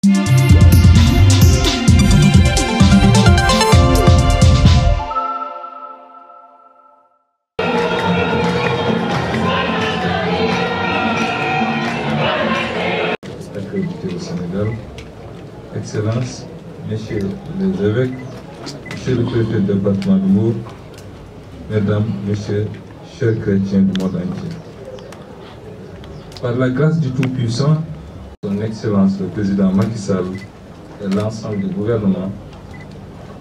Au Sénégal, Excellences, Messieurs les évêques, Monsieur le préfet du département de Mbour, Mesdames, Messieurs, chers chrétiens du monde entier. Par la grâce du Tout-Puissant, Son Excellence le Président Macky Sall et l'ensemble du gouvernement,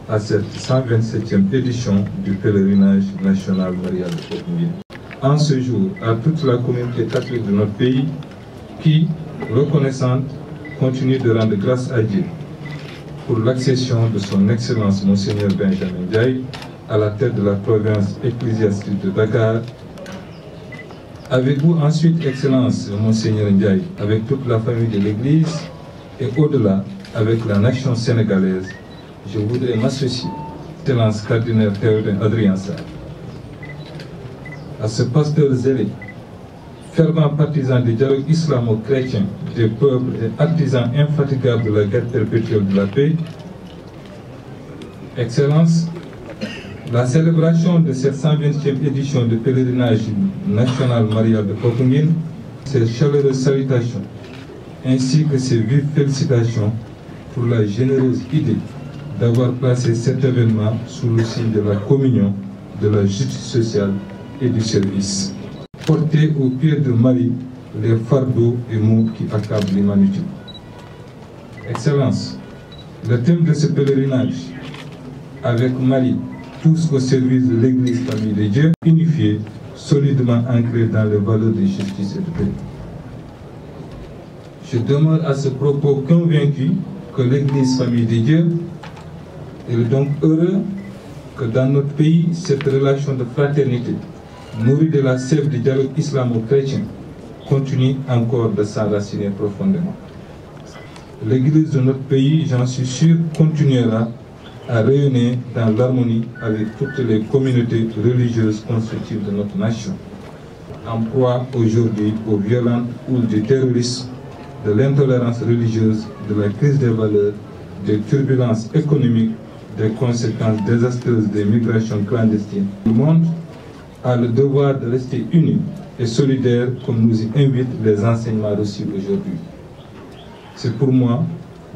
à cette 127e édition du pèlerinage national marial de Popenguine. En ce jour, à toute la communauté catholique de notre pays qui, reconnaissante, continue de rendre grâce à Dieu pour l'accession de son Excellence Monseigneur Benjamin Ndiaye à la tête de la province ecclésiastique de Dakar. Avec vous ensuite, Excellence Monseigneur Ndiaye, avec toute la famille de l'Église et au-delà, avec la nation sénégalaise, je voudrais m'associer, Excellence cardinal Théodore Adrien Sarr, à ce pasteur zélé, fervent partisan du dialogue islamo-chrétien des peuples et artisan infatigable de la guerre perpétuelle de la paix. Excellence, la célébration de cette 120e édition du pèlerinage national marial de Popenguine, ses chaleureuses salutations, ainsi que ses vives félicitations pour la généreuse idée d'avoir placé cet événement sous le signe de la communion, de la justice sociale et du service. Porter au pied de Marie les fardeaux et maux qui accablent l'humanité. Excellence, le thème de ce pèlerinage, avec Marie, tous au service de l'Église famille de Dieu, unifiée, solidement ancrée dans les valeurs de justice et de paix. Je demeure à ce propos convaincu que l'Église famille de Dieu est donc heureux que dans notre pays, cette relation de fraternité, nourrie de la sève du dialogue islamo-chrétien, continue encore de s'enraciner profondément. L'Église de notre pays, j'en suis sûr, continuera à rayonner dans l'harmonie avec toutes les communautés religieuses constitutives de notre nation, en proie aujourd'hui aux violentes houles du terrorisme, de l'intolérance religieuse, de la crise des valeurs, des turbulences économiques, des conséquences désastreuses des migrations clandestines. Le monde a le devoir de rester unis et solidaires comme nous y invitent les enseignements reçus aujourd'hui. C'est pour moi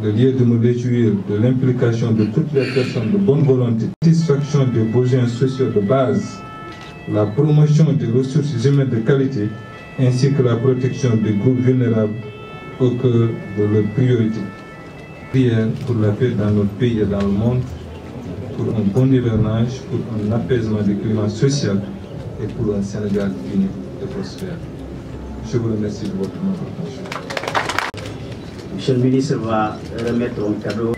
le lieu de me réjouir de l'implication de toutes les personnes de bonne volonté, la satisfaction des besoins sociaux de base, la promotion des ressources humaines de qualité, ainsi que la protection des groupes vulnérables au cœur de leurs priorités. Prière pour la paix dans notre pays et dans le monde, pour un bon hivernage, pour un apaisement du climat social et pour un Sénégal uni et prospère. Je vous remercie de votre attention. Monsieur le ministre va remettre un cadeau.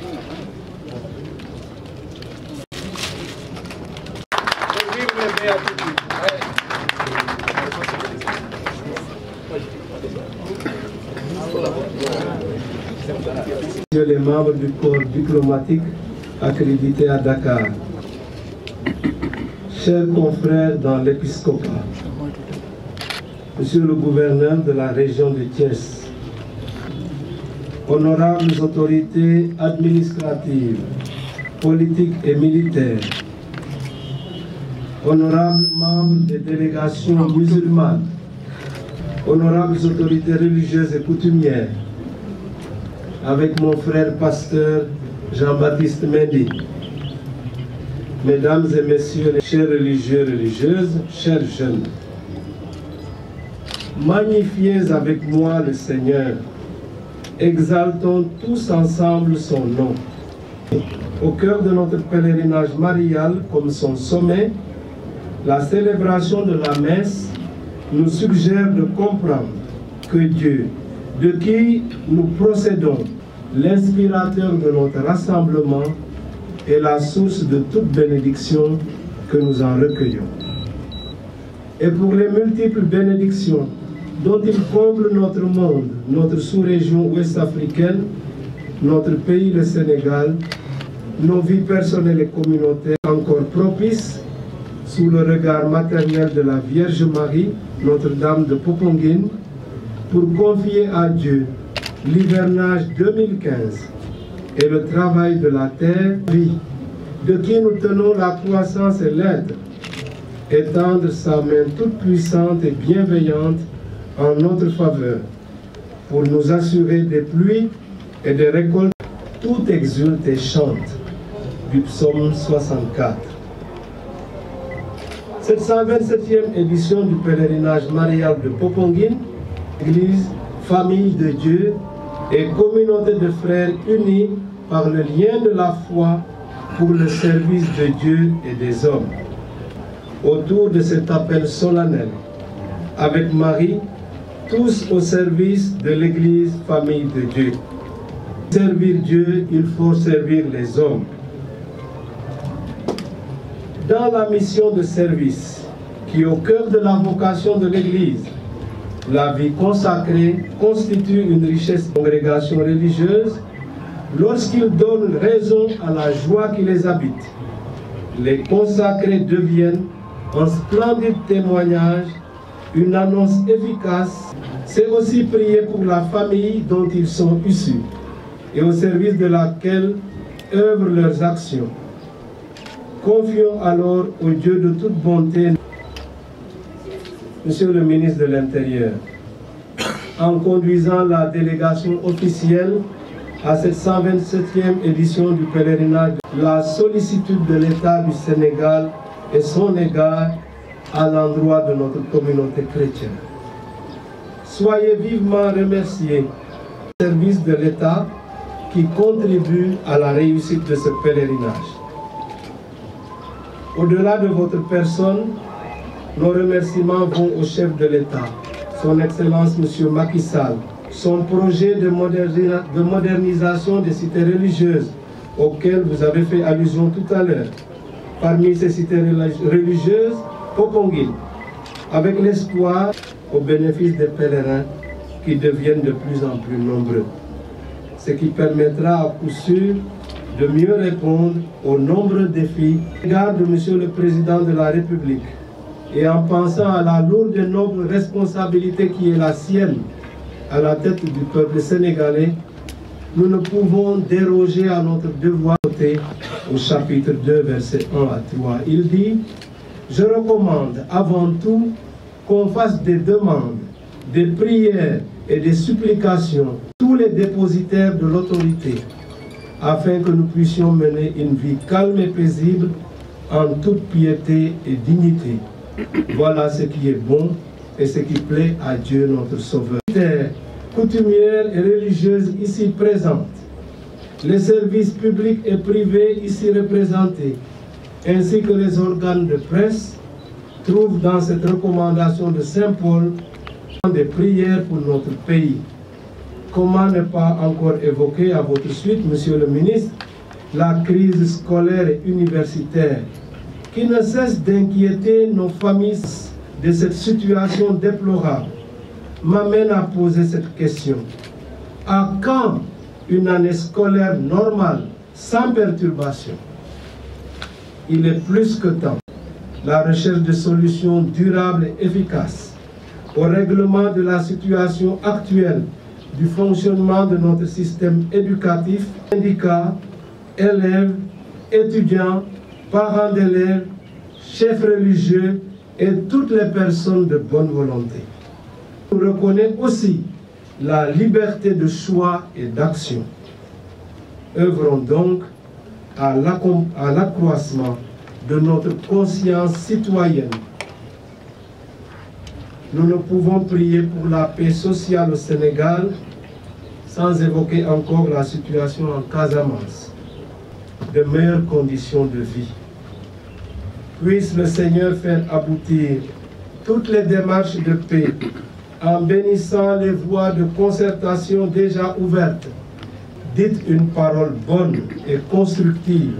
Monsieur les membres du corps diplomatique accrédité à Dakar, chers confrères dans l'épiscopat, Monsieur le gouverneur de la région de Thiès, honorables autorités administratives, politiques et militaires, honorables membres des délégations musulmanes, honorables autorités religieuses et coutumières, avec mon frère pasteur Jean-Baptiste Mendy, Mesdames et Messieurs les chers religieux et religieuses, chers jeunes, magnifiez avec moi le Seigneur, exaltons tous ensemble son nom. Au cœur de notre pèlerinage marial, comme son sommet, la célébration de la messe nous suggère de comprendre que Dieu, de qui nous procédons, l'inspirateur de notre rassemblement, est la source de toute bénédiction que nous en recueillons. Et pour les multiples bénédictions dont il comble notre monde, notre sous-région ouest-africaine, notre pays, le Sénégal, nos vies personnelles et communautaires encore propices, sous le regard maternel de la Vierge Marie, Notre-Dame de Popenguine, pour confier à Dieu l'hivernage 2015 et le travail de la terre, de qui nous tenons la croissance et l'aide, étendre sa main toute puissante et bienveillante en notre faveur, pour nous assurer des pluies et des récoltes. Tout exulte et chante, du psaume 64. Cette 127e édition du pèlerinage marial de Popenguine, Église, famille de Dieu et communauté de frères unis par le lien de la foi pour le service de Dieu et des hommes. Autour de cet appel solennel, avec Marie, tous au service de l'Église, famille de Dieu. Servir Dieu, il faut servir les hommes. Dans la mission de service, qui est au cœur de la vocation de l'Église, la vie consacrée constitue une richesse de congrégation religieuse lorsqu'ils donnent raison à la joie qui les habite. Les consacrés deviennent un splendide témoignage, une annonce efficace. C'est aussi prier pour la famille dont ils sont issus et au service de laquelle œuvrent leurs actions. Confions alors au Dieu de toute bonté. Monsieur le ministre de l'Intérieur, en conduisant la délégation officielle à cette 127e édition du pèlerinage, la sollicitude de l'État du Sénégal et son égard à l'endroit de notre communauté chrétienne. Soyez vivement remerciés au service de l'État qui contribue à la réussite de ce pèlerinage. Au-delà de votre personne, nos remerciements vont au chef de l'État, son Excellence M. Macky Sall, son projet de modernisation des cités religieuses auquel vous avez fait allusion tout à l'heure. Parmi ces cités religieuses, Popenguine, avec l'espoir au bénéfice des pèlerins qui deviennent de plus en plus nombreux. Ce qui permettra à coup sûr de mieux répondre aux nombreux défis à l'égard de M. le Président de la République et en pensant à la lourde et noble responsabilité qui est la sienne à la tête du peuple sénégalais, nous ne pouvons déroger à notre devoir au chapitre 2, versets 1 à 3. Il dit « Je recommande avant tout qu'on fasse des demandes, des prières et des supplications tous les dépositaires de l'autorité, afin que nous puissions mener une vie calme et paisible en toute piété et dignité. Voilà ce qui est bon et ce qui plaît à Dieu notre Sauveur. » Coutumières et religieuses ici présentes, les services publics et privés ici représentés, ainsi que les organes de presse, trouvent dans cette recommandation de Saint Paul des prières pour notre pays. Comment ne pas encore évoquer à votre suite, Monsieur le ministre, la crise scolaire et universitaire qui ne cesse d'inquiéter nos familles de cette situation déplorable, m'amène à poser cette question. À quand une année scolaire normale, sans perturbation? Il est plus que temps. La recherche de solutions durables et efficaces au règlement de la situation actuelle du fonctionnement de notre système éducatif, syndicats, élèves, étudiants, parents d'élèves, chefs religieux et toutes les personnes de bonne volonté. Nous reconnaît aussi la liberté de choix et d'action. Œuvrons donc à l'accroissement de notre conscience citoyenne. Nous ne pouvons prier pour la paix sociale au Sénégal sans évoquer encore la situation en Casamance, de meilleures conditions de vie. Puisse le Seigneur faire aboutir toutes les démarches de paix en bénissant les voies de concertation déjà ouvertes. Dites une parole bonne et constructive,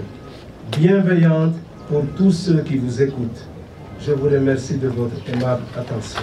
bienveillante pour tous ceux qui vous écoutent. Je vous remercie de votre aimable attention.